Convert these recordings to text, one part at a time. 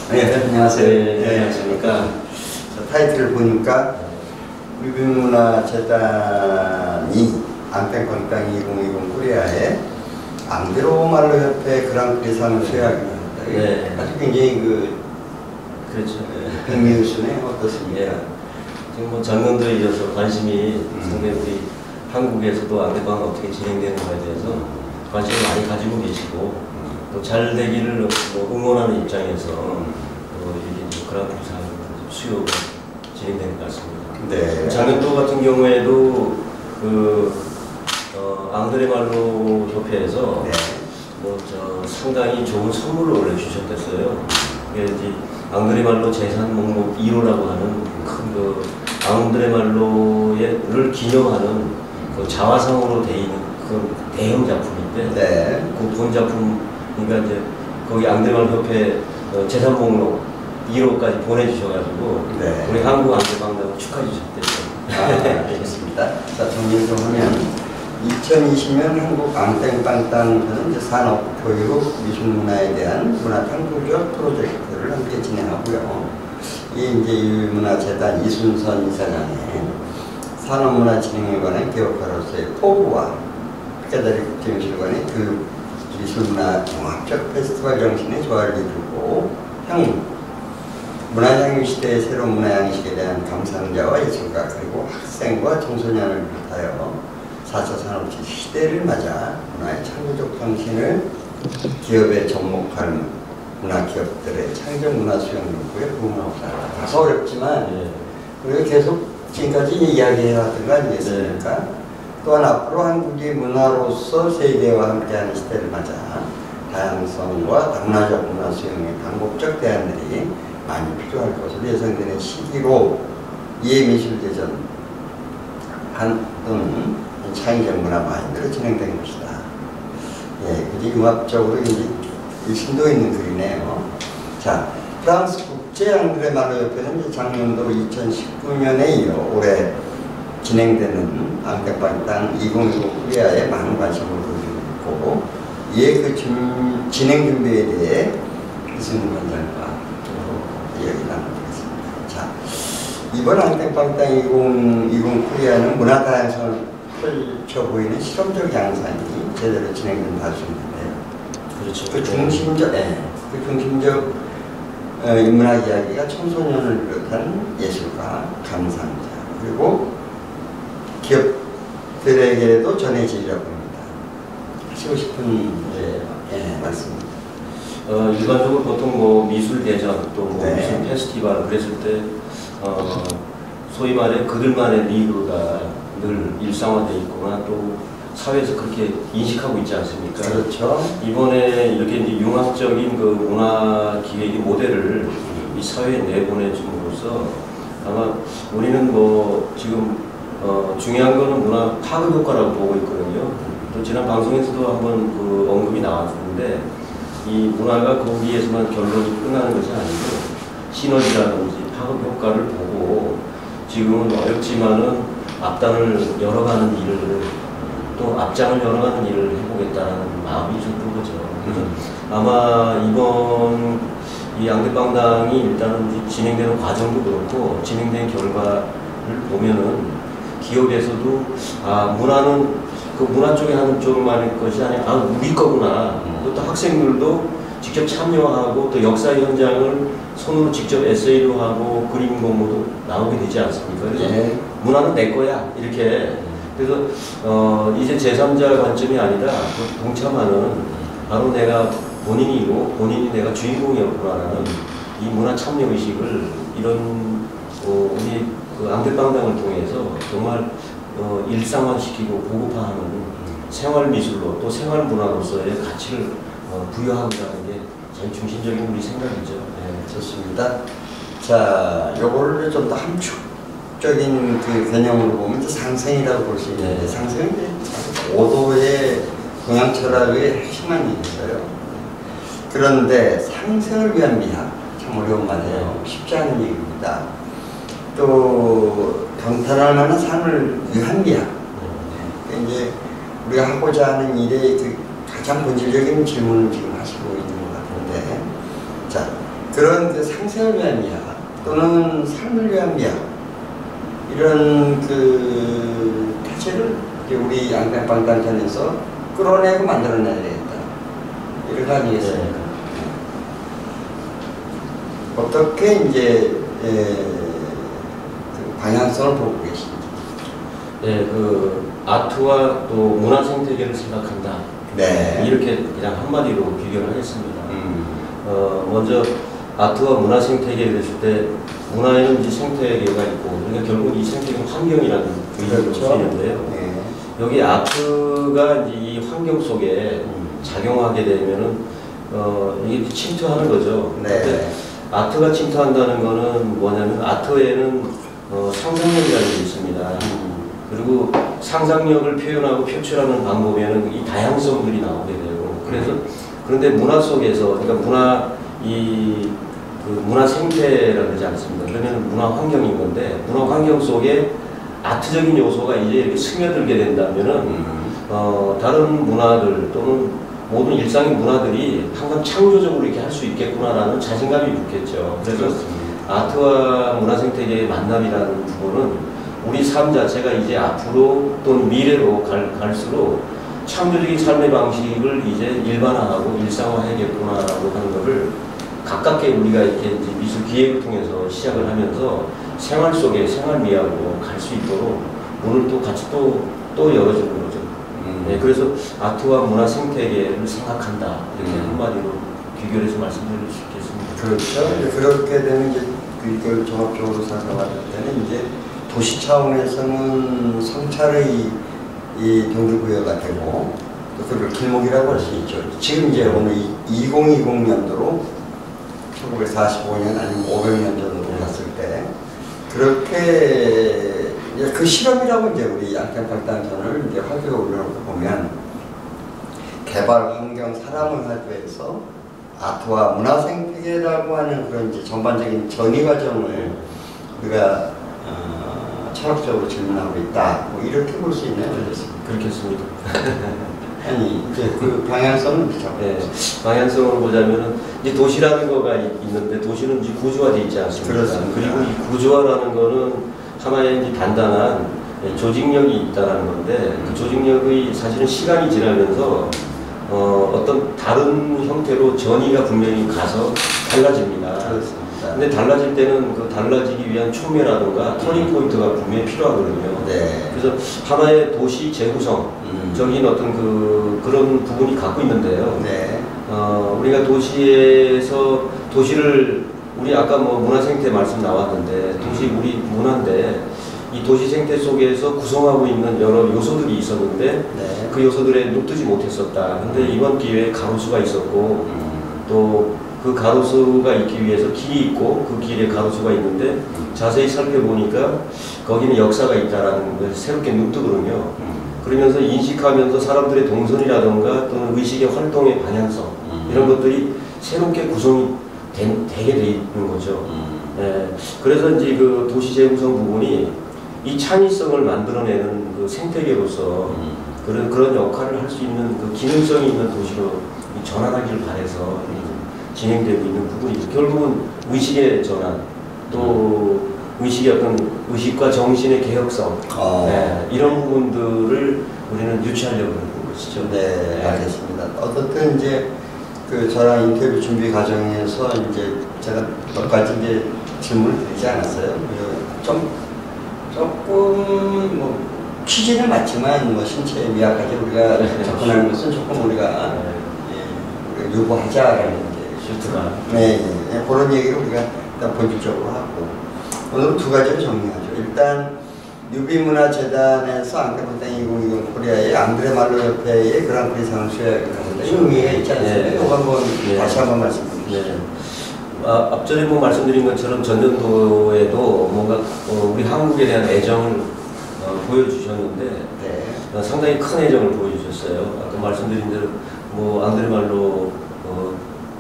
네, 안녕하세요. 네, 안녕하십니까. 타이틀을 보니까 유비문화재단이 앙땡팡땅 2020 코리아에 앙드로말로 협회 그랑프리상을 수여하기로 합니다. 네. 아주 굉장히 그렇죠. 백미우스네 어떻습니까? 예. 지금 뭐 작년도에 이어서 관심이 상당히 우리 한국에서도 앙땡팡 어떻게 진행되는가에 대해서 관심을 많이 가지고 계시고 또 잘 되기를 뭐 응원하는 입장에서 이게 그랑프리상 수요가 진행되는 것 같습니다. 네. 작년도 같은 경우에도 앙드레말로 협회에서 네. 상당히 좋은 선물을 올려주셨댔어요. 이게 이제 앙드레말로 재산 목록 1호라고 하는 큰 앙드레말로를 기념하는 자화상으로 되어 있는 그 대형 작품인데, 네. 그 본 작품, 그러니까 이제 거기 앙드레말로 협회 재산 목록 1호까지 보내주셔가지고, 네. 우리 한국 앙드레방다고 축하해 주셨대요. 알겠습니다. 자, 정리 좀 하면 2020년 한국 앙땡빵땅은 이제 산업, 교육, 미술문화에 대한 문화 탐구적 프로젝트를 함께 진행하고요. 이게 이제 유비문화재단 이순선 이사장의 산업문화진흥에 관한 기업가로서의 포부와 피카다리 국제미술관의 교육, 미술문화 종합적 페스티벌 정신에 조화를 이루고 문화장유 시대의 새로운 문화양식에 대한 감상자와 예술가 그리고 학생과 청소년을 비롯하여 4차 산업시 시대를 맞아 문화의 창조적 정신을 기업에 접목하는 문화기업들의 창조 문화 수용 연구에 부응하고 있다. 다소 어렵지만 네. 우리가 계속 지금까지 이야기해왔던 거 아니겠습니까? 네. 또한 앞으로 한국이 문화로서 세계와 함께하는 시대를 맞아 다양성과 다문화적 문화 수용의 반복적 대안들이 많이 필요할 것으로 예상되는 시기로 이해미술대전 또는 창의적 문화 마인드로 진행된 것이다. 예, 굉장히 융합적으로 굉장히 심도 있는 글이네요. 자, 프랑스 국제 앙드레말로 협회는 작년도 2019년에 이어 올해 진행되는 앙땡팡땅 2020 코리아에 많은 관심을 보이고 있고, 이에 그 진행 준비에 대해 이승훈 원장과 이야기 나누겠습니다. 자, 이번 앙땡팡땅 2020 코리아는 문화 다양성을 펼쳐 보이는 실험적 양산이 제대로 진행된 다수인데요. 그렇죠. 그 중심적 인문학 이야기가 청소년을 비롯한 예술가, 감상자, 그리고 기업들에게도 전해지리라고 합니다. 하시고 싶은 말씀입니다. 일반적으로 보통 뭐 미술 대전 또 뭐 네. 미술 페스티벌 그랬을 때 소위 말해 그들만의 리그가 늘 일상화되어 있거나 또 사회에서 그렇게 인식하고 있지 않습니까? 그렇죠. 이번에 이렇게 이제 융합적인 그 문화 기획의 모델을 이 사회에 내보내줌으로써 아마 우리는 뭐 지금 중요한 거는 문화 파급 효과라고 보고 있거든요. 또 지난 방송에서도 한번 그 언급이 나왔는데 이 문화가 거기에서만 결론이 끝나는 것이 아니고 시너지라든지 파급 효과를 보고 지금은 어렵지만은 앞단을 열어가는 일을 또 앞장을 열어가는 일을 해보겠다는 마음이 좀 그거죠. 그래서 아마 이번 이 앙드레방당이 일단은 진행되는 과정도 그렇고 진행된 결과를 보면은 기업에서도 문화는 그 문화 쪽에 하는 쪽만의 것이 아니라 우리 거구나. 또 학생들도 직접 참여하고 또 역사 현장을 손으로 직접 에세이도 하고 그림 공모도 나오게 되지 않습니까? 그래서 네. 문화는 내 거야 이렇게. 그래서 이제 제3자 관점이 아니라 동참하는 바로 내가 본인이고 본인이 내가 주인공이었구나라는 이 문화 참여 의식을 이런 우리 그 앙드레방당을 통해서 정말 일상화시키고 보급화하는 생활 미술로 또 생활 문화로서의 가치를 부여하고자는 게 제일 중심적인 우리 생각이죠. 네. 좋습니다. 자, 요거를 좀 더 함축적인 그 개념으로 보면 이제 상생이라고 볼 수 있는데, 네. 상생은 이제 5도의 동양 철학의 핵심만 있어요. 그런데 상생을 위한 미학, 참 어려운 말이에요. 쉽지 않은 얘기입니다. 또 경탄할 만한 상을 위한 미학. 그러니까 이제 우리가 하고자 하는 일의 그 가장 본질적인 질문을 지금 하시고 있는 것 같은데, 자, 그런 그 상생을 위한 미학 또는 삶을 위한 미학 이런 그 태체를 우리 안간방단전에서 끌어내고 만들어내야 되겠다 이런 거 아니겠습니까? 어떻게 이제 그 방향성을 보고 계십니까? 네, 그 아트와 또 문화 생태계를 생각한다. 네. 이렇게 그냥 한마디로 비교를 하겠습니다. 먼저 아트와 문화 생태계를 했을 때 문화에는 이제 생태계가 있고 그러니까 결국 이 생태계는 환경이라는 의미로 그렇죠. 쓰이는데요. 네. 여기 아트가 이제 이 환경 속에 작용하게 되면은 이게 침투하는 거죠. 네. 아트가 침투한다는 거는 뭐냐면 아트에는 상상력이라는 게 있습니다. 그리고 상상력을 표현하고 표출하는 방법에는 이 다양성들이 나오게 되고 그런데 문화 속에서 그러니까 문화 생태라고 그러지 않습니다. 그러면 문화 환경인 건데 문화 환경 속에 아트적인 요소가 이제 이렇게 스며들게 된다면은 다른 문화들 또는 모든 일상의 문화들이 항상 창조적으로 이렇게 할 수 있겠구나라는 자신감이 붙겠죠. 그래서 아트와 문화 생태계의 만남이라는 부분은 우리 삶 자체가 이제 앞으로 또는 미래로 갈수록 창조적인 삶의 방식을 이제 일반화하고 일상화해야겠구나라고 하는 것을 가깝게 우리가 이렇게 이제 미술 기획을 통해서 시작을 하면서 생활 속에 생활 미학으로 갈 수 있도록 문을 또 같이 또 열어주는 거죠. 네, 그래서 아트와 문화 생태계를 생각한다 이렇게 한마디로 비교해서 말씀드릴 수 있겠습니다. 그렇죠. 이제 그렇게 되면 이제 그걸 종합적으로 생각할 때는 이제 도시 차원에서는 성찰의 이 동기부여가 되고 또 그걸 길목이라고 할 수 있죠. 지금 이제 오늘 2020년도로 1945년 아니면 500년 전으로 갔을 때 그렇게 그 실험이라고 이제 우리 안간방단전을 이제 활동을 보면 개발 환경 사람을 하도해서 아트와 문화 생태계라고 하는 그런 이제 전반적인 전이 과정을 우리가 철학적으로 질문하고 있다. 뭐 이렇게 볼 수 있나요? 그렇겠습니다. 아니 이제 그 방향성은 네, 방향성으로 보자면은 이제 도시라는 거가 있는데 도시는 이제 구조화되어 있지 않습니까? 그렇습니다. 그리고 이 구조화라는 거는 하나의 이제 단단한 조직력이 있다는 건데 그 조직력의 사실은 시간이 지나면서 어떤 다른 형태로 전이가 분명히 가서 달라집니다. 그렇습니다. 근데 달라질 때는 그 달라지기 위한 촉매라든가 터닝 포인트가 분명히 필요하거든요. 네. 그래서 하나의 도시 재구성 적인 어떤 그런 부분이 갖고 있는데요. 네. 우리가 도시를 우리 아까 뭐 문화 생태 말씀 나왔는데 도시 우리 문화인데 이 도시 생태 속에서 구성하고 있는 여러 요소들이 있었는데 네. 그 요소들에 눈뜨지 못했었다. 근데 이번 기회에 가로수가 있었고 또 그 가로수가 있기 위해서 길이 있고 그 길에 가로수가 있는데 자세히 살펴보니까 거기는 역사가 있다라는 걸 새롭게 눈뜨거든요. 그러면서 인식하면서 사람들의 동선이라든가 또는 의식의 활동의 방향성 이런 것들이 새롭게 구성이 되게 돼 있는 거죠. 예, 그래서 이제 그 도시 재구성 부분이 이 창의성을 만들어내는 그 생태계로서 그런 역할을 할 수 있는 그 기능성이 있는 도시로 전환하기를 바라서 진행되고 있는 부분이죠. 결국은 의식의 전환, 또 의식의 어떤 의식과 정신의 개혁성, 이런 부분들을 우리는 유치하려고 하는 것이죠. 네, 알겠습니다. 어떻든 이제 그 저랑 인터뷰 준비 과정에서 이제 제가 몇 가지 이제 질문을 드리지 않았어요. 조금 뭐 취지는 맞지만 뭐 신체의 미학까지 우리가 접근하는 것은 조금 우리가 요구하자라는 슈트가 네, 그런 얘기를 우리가 일단 본질적으로 하고 오늘은 두 가지를 정리하죠. 일단 유비문화재단에서 안간방단 2020 코리아의 앙드레 말로 협회의 그랑프리상을 수여하게 되는데 의미가 있지 않습니까? 이거 한번 다시 한번 말씀해 주시죠. 네. 앞전에 뭐 말씀드린 것처럼 전년도에도 뭔가 우리 한국에 대한 애정을 보여주셨는데 상당히 큰 애정을 보여주셨어요. 아까 말씀드린 대로 뭐 앙드레 말로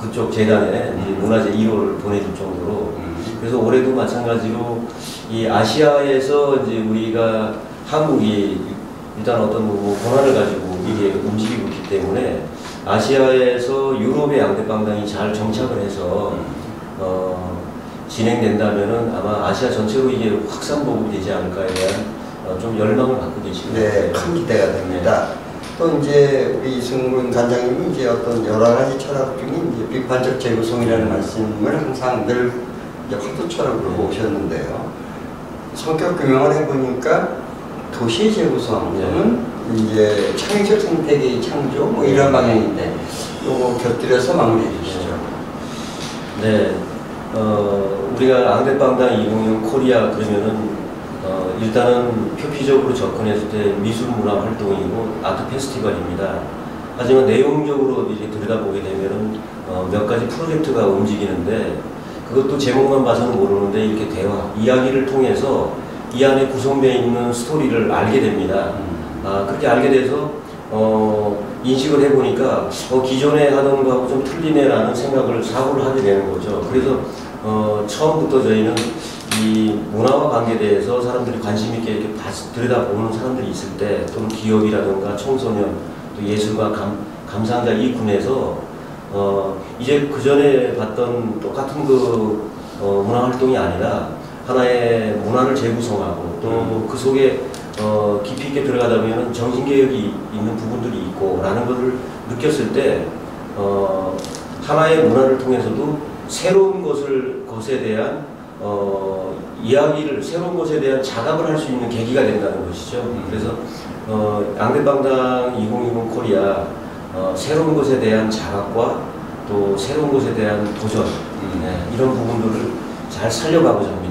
그쪽 재단에 문화재 1호를 보내줄 정도로 그래서 올해도 마찬가지로 이 아시아에서 이제 우리가 한국이 일단 어떤 뭐 권한을 가지고 이게 움직이고 있기 때문에 아시아에서 유럽의 양대방당이 잘 정착을 해서 진행된다면은 아마 아시아 전체로 이게 확산 보급이 되지 않을까에 대한 좀 열망을 갖고 계십니다. 네, 큰 기대가 됩니다. 또 이제 우리 이승훈 관장님이 이제 어떤 여러 가지 철학 중에 이제 비판적 재구성이라는 말씀을 항상 늘 이제 화두 철학으로 오셨는데요. 성격 규명을 해보니까 도시의 재구성은 이제 창의적 생태계의 창조 뭐 이런 방향인데 요거 곁들여서 마무리해 주시죠. 네, 우리가 앙대빵당 2020 코리아 그러면은 일단은 표피적으로 접근했을 때 미술 문화 활동이고 아트 페스티벌입니다. 하지만 내용적으로 이제 들여다보게 되면은 몇 가지 프로젝트가 움직이는데 그것도 제목만 봐서는 모르는데 이렇게 대화, 이야기를 통해서 이 안에 구성되어 있는 스토리를 알게 됩니다. 그렇게 알게 돼서 인식을 해보니까 기존에 하던 거하고 좀 틀리네라는 사고를 하게 되는 거죠. 그래서 처음부터 저희는 이 문화와 관계에 대해서 사람들이 관심 있게 이렇게 들여다보는 사람들이 있을 때 또는 기업이라든가 청소년 또 예술가 감상자 이 군에서 이제 그 전에 봤던 똑같은 그 문화 활동이 아니라 하나의 문화를 재구성하고 또 그 속에 깊이 있게 들어가다 보면 정신개혁이 있는 부분들이 있고 라는 것을 느꼈을 때 하나의 문화를 통해서도 새로운 것에 대한 이야기를 새로운 것에 대한 자각을 할 수 있는 계기가 된다는 것이죠. 그래서 앙대빵당 2020 코리아 새로운 것에 대한 자각과 또 새로운 것에 대한 도전 이런 부분들을 잘 살려가고자 합니다.